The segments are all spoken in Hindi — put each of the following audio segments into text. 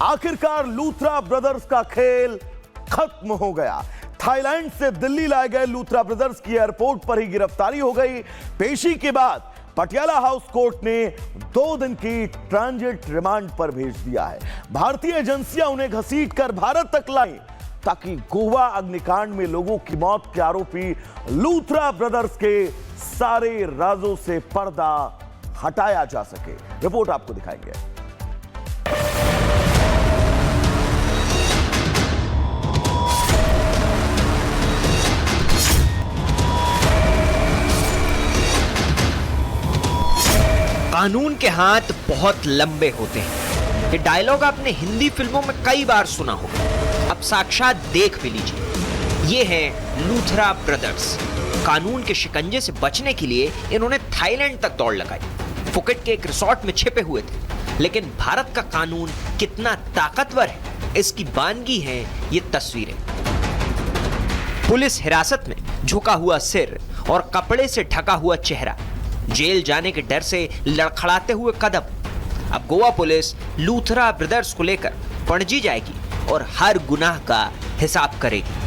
आखिरकार लूथरा ब्रदर्स का खेल खत्म हो गया। थाईलैंड से दिल्ली लाए गए लूथरा ब्रदर्स की एयरपोर्ट पर ही गिरफ्तारी हो गई। पेशी के बाद पटियाला हाउस कोर्ट ने 2 दिन की ट्रांजिट रिमांड पर भेज दिया है। भारतीय एजेंसियां उन्हें घसीटकर भारत तक लाई ताकि गोवा अग्निकांड में लोगों की मौत के आरोपी लूथरा ब्रदर्स के सारे राजों से पर्दा हटाया जा सके। रिपोर्ट आपको दिखाएंगे। कानून के हाथ बहुत लंबे होते हैं। ये डायलॉग आपने हिंदी फिल्मों में कई बार सुना होगा, अब साक्षात देख भी लीजिए। ये हैं लूथरा ब्रदर्स। कानून के शिकंजे से बचने के लिए इन्होंने थाईलैंड तक दौड़ लगाई। फुकेट के एक रिसोर्ट में छिपे हुए थे, लेकिन भारत का कानून कितना ताकतवर है, इसकी बानगी हैं ये तस्वीरें। पुलिस हिरासत में झुका हुआ सिर और कपड़े से ढका हुआ चेहरा, जेल जाने के डर से लड़खड़ाते हुए कदम। अब गोवा पुलिस लूथरा ब्रदर्स को लेकर पणजी जाएगी और हर गुनाह का हिसाब करेगी।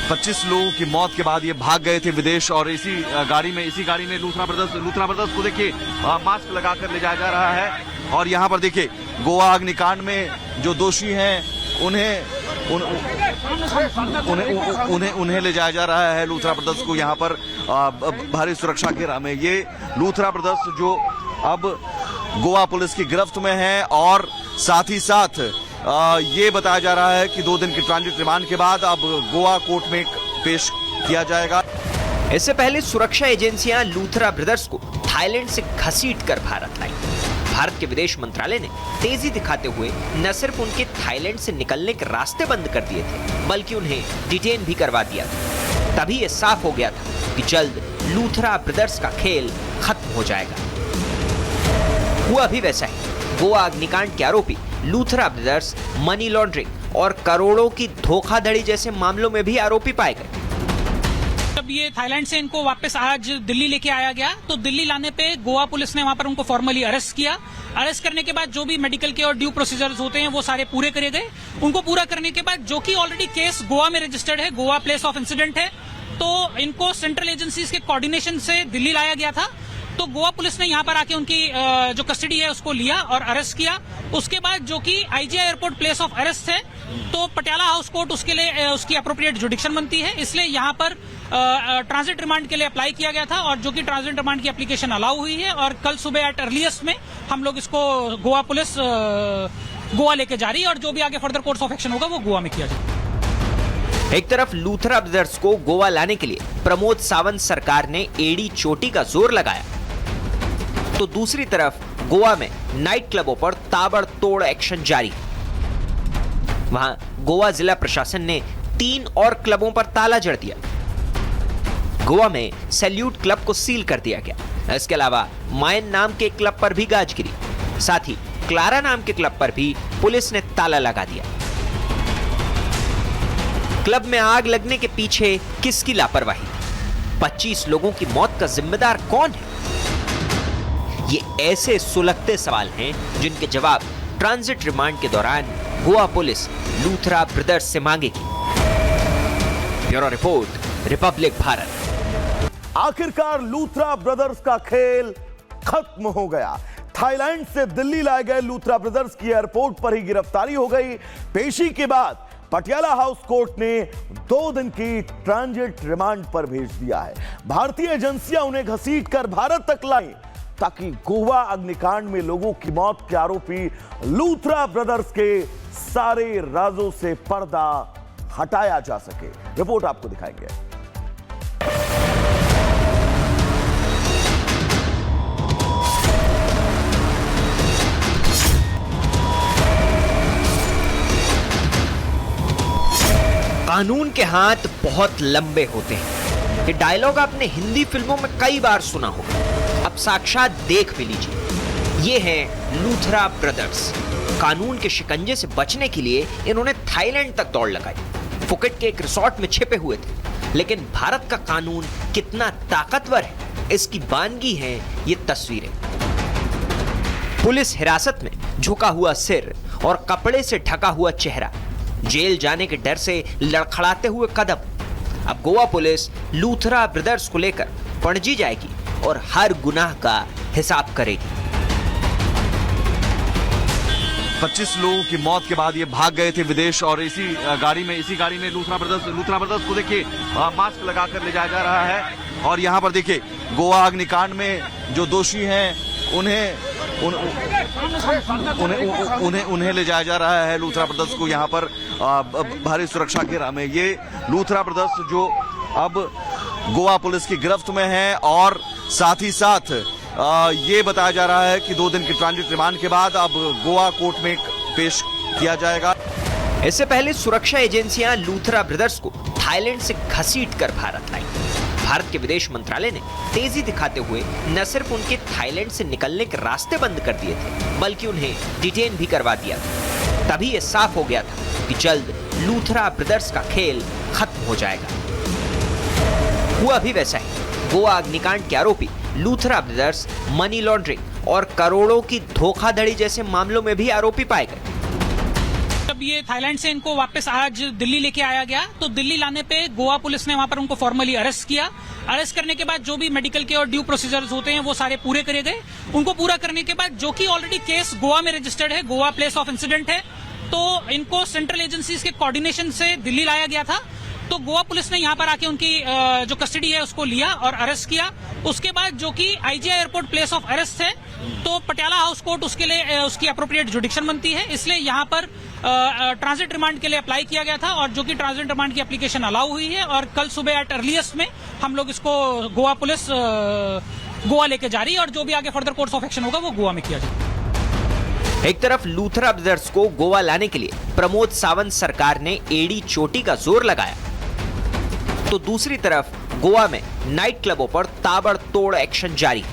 25 लोगों की मौत के बाद ये भाग गए थे विदेश, और इसी गाड़ी में लूथरा ब्रदर्स को देखिए मास्क लगाकर ले जाया जा रहा है। और यहाँ पर देखिए गोवा अग्निकांड में जो दोषी हैं उन्हें ले जाया जा रहा है। लूथरा ब्रदर्स को यहाँ पर भारी सुरक्षा घेरा में। ये लूथरा ब्रदर्स जो अब गोवा पुलिस की गिरफ्त में है, और साथ ही साथ ये बताया जा रहा है कि 2 दिन की ट्रांजिट रिमांड के बाद अब गोवा कोर्ट में पेश किया जाएगा। इससे पहले सुरक्षा एजेंसियां लूथरा ब्रदर्स को थाईलैंड से घसीटकर भारत लाई। भारत के विदेश मंत्रालय ने तेजी दिखाते हुए न सिर्फ उनके थाईलैंड से निकलने के रास्ते बंद कर दिए थे, बल्कि उन्हें डिटेन भी करवा दिया था। तभी यह साफ हो गया था कि जल्द लूथरा ब्रदर्स का खेल खत्म हो जाएगा। हुआ भी वैसा ही। गोवा अग्निकांड के आरोपी लूथरा ब्रदर्स मनी लॉन्ड्रिंग और करोड़ों की धोखाधड़ी जैसे मामलों में भी आरोपी पाए गए। जब ये थाईलैंड से इनको वापस आज दिल्ली लेके आया गया, तो दिल्ली लाने पे गोवा पुलिस ने वहां पर उनको फॉर्मली अरेस्ट किया। अरेस्ट करने के बाद जो भी मेडिकल के और ड्यू प्रोसीजर्स होते हैं वो सारे पूरे करे गए। उनको पूरा करने के बाद, जो कि ऑलरेडी केस गोवा में रजिस्टर्ड है, गोवा प्लेस ऑफ इंसिडेंट है, तो इनको सेंट्रल एजेंसीज के कोऑर्डिनेशन से दिल्ली लाया गया था। तो गोवा पुलिस ने यहाँ पर आके उनकी जो कस्टडी है उसको लिया और अरेस्ट किया। उसके बाद जो कि IGI airport place of arrest है, तो पटियाला हाउस कोर्ट उसके लिए उसकी अप्रोप्रिएट जुडिक्शन बनती है, इसलिए यहाँ पर ट्रांजिट रिमांड के लिए अप्लाई किया गया था, और जो कि ट्रांजिट रिमांड की एप्लीकेशन अलाउ हुई है। और कल सुबह एट अर्लीस्ट में हम लोग इसको गोवा पुलिस गोवा लेके जा रही है, और जो भी आगे फर्दर कोर्स ऑफ एक्शन होगा वो गोवा में किया जाएगा। एक तरफ लूथरा ब्रदर्स को गोवा लाने के लिए प्रमोद सावंत सरकार ने एड़ी चोटी का जोर लगाया, तो दूसरी तरफ गोवा में नाइट क्लबों पर ताबड़तोड़ एक्शन जारी। वहां गोवा जिला प्रशासन ने 3 और क्लबों पर ताला जड़ दिया। गोवा में सैल्यूट क्लब को सील कर दिया गया। इसके अलावा मायन नाम के क्लब पर भी गाज गिरी। साथ ही क्लारा नाम के क्लब पर भी पुलिस ने ताला लगा दिया। क्लब में आग लगने के पीछे किसकी लापरवाही? 25 लोगों की मौत का जिम्मेदार कौन है? ये ऐसे सुलगते सवाल हैं जिनके जवाब ट्रांजिट रिमांड के दौरान गोवा पुलिस लूथरा ब्रदर्स से मांगेगी। Bureau report, Republic Bharat. आखिरकार लूथरा ब्रदर्स का खेल खत्म हो गया। थाईलैंड से दिल्ली लाए गए लूथरा ब्रदर्स की एयरपोर्ट पर ही गिरफ्तारी हो गई। पेशी के बाद पटियाला हाउस कोर्ट ने 2 दिन की ट्रांजिट रिमांड पर भेज दिया है। भारतीय एजेंसियां उन्हें घसीटकर भारत तक लाई ताकि गोवा अग्निकांड में लोगों की मौत के आरोपी लूथरा ब्रदर्स के सारे राजों से पर्दा हटाया जा सके। रिपोर्ट आपको दिखाएंगे। कानून के हाथ बहुत लंबे होते हैं। ये डायलॉग आपने हिंदी फिल्मों में कई बार सुना होगा, अब साक्षात देख भी लीजिए। ये हैं लूथरा ब्रदर्स। कानून के शिकंजे से बचने के लिए इन्होंने थाईलैंड तक दौड़ लगाई। फुकेट के एक रिसोर्ट में छिपे हुए थे, लेकिन भारत का कानून कितना ताकतवर है, इसकी बानगी हैं ये तस्वीरें। पुलिस हिरासत में झुका हुआ सिर और कपड़े से ढका हुआ चेहरा, जेल जाने के डर से लड़खड़ाते हुए कदम। अब गोवा पुलिस लूथरा ब्रदर्स को लेकर पणजी जाएगी और हर गुनाह का हिसाब करेगी। 25 लोगों की मौत के बाद ये भाग गए थे विदेश, और इसी गाड़ी में लूथरा ब्रदर्स को देखिए मास्क लगाकर ले जाया जा रहा है। और यहाँ पर देखिए गोवा अग्निकांड में जो दोषी हैं उन्हें ले जाया जा रहा है लूथरा ब्रदर्स को यहाँ पर भारी सुरक्षा घेरा में। ये लूथरा ब्रदर्स जो अब गोवा पुलिस की गिरफ्त में है, और साथ ही साथ ये बताया जा रहा है कि 2 दिन के ट्रांजिट रिमांड के बाद अब गोवा कोर्ट में पेश किया जाएगा। इससे पहले सुरक्षा एजेंसियां लूथरा ब्रदर्स को थाईलैंड से घसीटकर भारत लाई। भारत के विदेश मंत्रालय ने तेजी दिखाते हुए न सिर्फ उनके थाईलैंड से निकलने के रास्ते बंद कर दिए थे, बल्कि उन्हें डिटेन भी करवा दिया था। तभी यह साफ हो गया था कि जल्द लूथरा ब्रदर्स का खेल खत्म हो जाएगा। हुआ भी वैसा ही। गोवा अग्निकांड के आरोपी लूथरा ब्रदर्स मनी लॉन्ड्रिंग और करोड़ों की धोखाधड़ी जैसे मामलों में भी आरोपी पाए गए। जब ये थाईलैंड से इनको वापस आज दिल्ली लेके आया गया, तो दिल्ली लाने पे गोवा पुलिस ने वहां पर उनको फॉर्मली अरेस्ट किया। अरेस्ट करने के बाद जो भी मेडिकल के और ड्यू प्रोसीजर्स होते हैं वो सारे पूरे करे गए। उनको पूरा करने के बाद जो कि ऑलरेडी केस गोवा में रजिस्टर्ड है, गोवा प्लेस ऑफ इंसिडेंट है, तो इनको सेंट्रल एजेंसीज के कोऑर्डिनेशन से दिल्ली लाया गया था। तो गोवा पुलिस ने यहाँ पर आके उनकी जो कस्टडी है उसको लिया और अरेस्ट किया। उसके बाद जो कि IGI airport place of arrest है, तो पटियाला हाउस कोर्ट उसके लिए उसकी अप्रोप्रिएट जुडिक्शन बनती है, इसलिए यहाँ पर ट्रांजिट रिमांड के लिए अप्लाई किया गया था, और जो कि ट्रांजिट रिमांड की एप्लीकेशन अलाउ हुई है। और कल सुबह एट अर्लीस्ट में हम लोग इसको गोवा पुलिस गोवा लेके जा रही है, और जो भी आगे फर्दर कोर्स ऑफ एक्शन होगा वो गोवा में किया जाएगा। एक तरफ लूथरा ब्रदर्स को गोवा लाने के लिए प्रमोद सावंत सरकार ने एड़ी चोटी का जोर लगाया, तो दूसरी तरफ गोवा में नाइट क्लबों पर ताबड़तोड़ एक्शन जारी।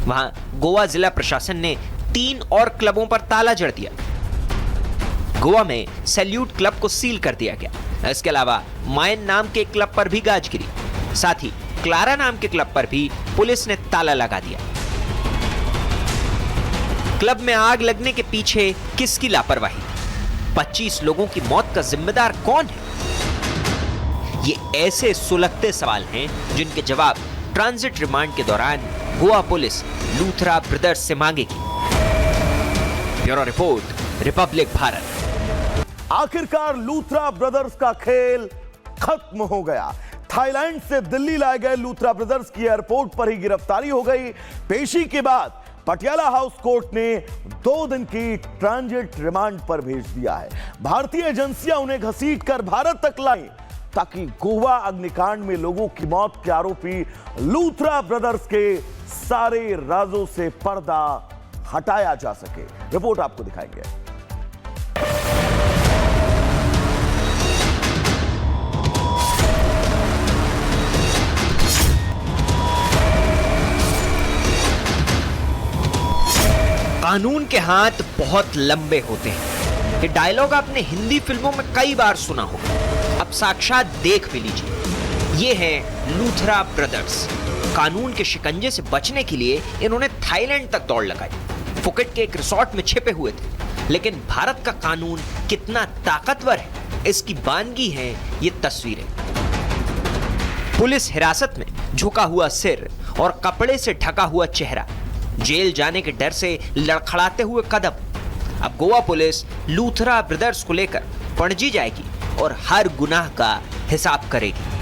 वहां गोवा जिला प्रशासन ने 3 और क्लबों पर ताला जड़ दिया। गोवा में सैल्यूट क्लब को सील कर दिया गया। इसके अलावा मायन नाम के क्लब पर भी गाज गिरी। साथ ही क्लारा नाम के क्लब पर भी पुलिस ने ताला लगा दिया। क्लब में आग लगने के पीछे किसकी लापरवाही? 25 लोगों की मौत का जिम्मेदार कौन है? ये ऐसे सुलगते सवाल हैं जिनके जवाब ट्रांजिट रिमांड के दौरान गोवा पुलिस लूथरा ब्रदर्स से मांगेगी। Bureau report, Republic Bharat. आखिरकार लूथरा ब्रदर्स का खेल खत्म हो गया। थाईलैंड से दिल्ली लाए गए लूथरा ब्रदर्स की एयरपोर्ट पर ही गिरफ्तारी हो गई। पेशी के बाद पटियाला हाउस कोर्ट ने 2 दिन की ट्रांजिट रिमांड पर भेज दिया है। भारतीय एजेंसियां उन्हें घसीटकर भारत तक लाई, ताकि गोवा अग्निकांड में लोगों की मौत के आरोपी लूथरा ब्रदर्स के सारे राजों से पर्दा हटाया जा सके। रिपोर्ट आपको दिखाएंगे। कानून के हाथ बहुत लंबे होते हैं। ये डायलॉग आपने हिंदी फिल्मों में कई बार सुना होगा, अब साक्षात देख भी लीजिए। ये है लूथरा ब्रदर्स। कानून के शिकंजे से बचने के लिए इन्होंने थाईलैंड तक दौड़ लगाई। फुकेट के एक रिसोर्ट में छिपे हुए थे, लेकिन भारत का कानून कितना ताकतवर है, इसकी बानगी है ये तस्वीरें। पुलिस हिरासत में झुका हुआ सिर और कपड़े से ढका हुआ चेहरा, जेल जाने के डर से लड़खड़ाते हुए कदम। अब गोवा पुलिस लूथरा ब्रदर्स को लेकर पणजी जाएगी और हर गुनाह का हिसाब करेगी।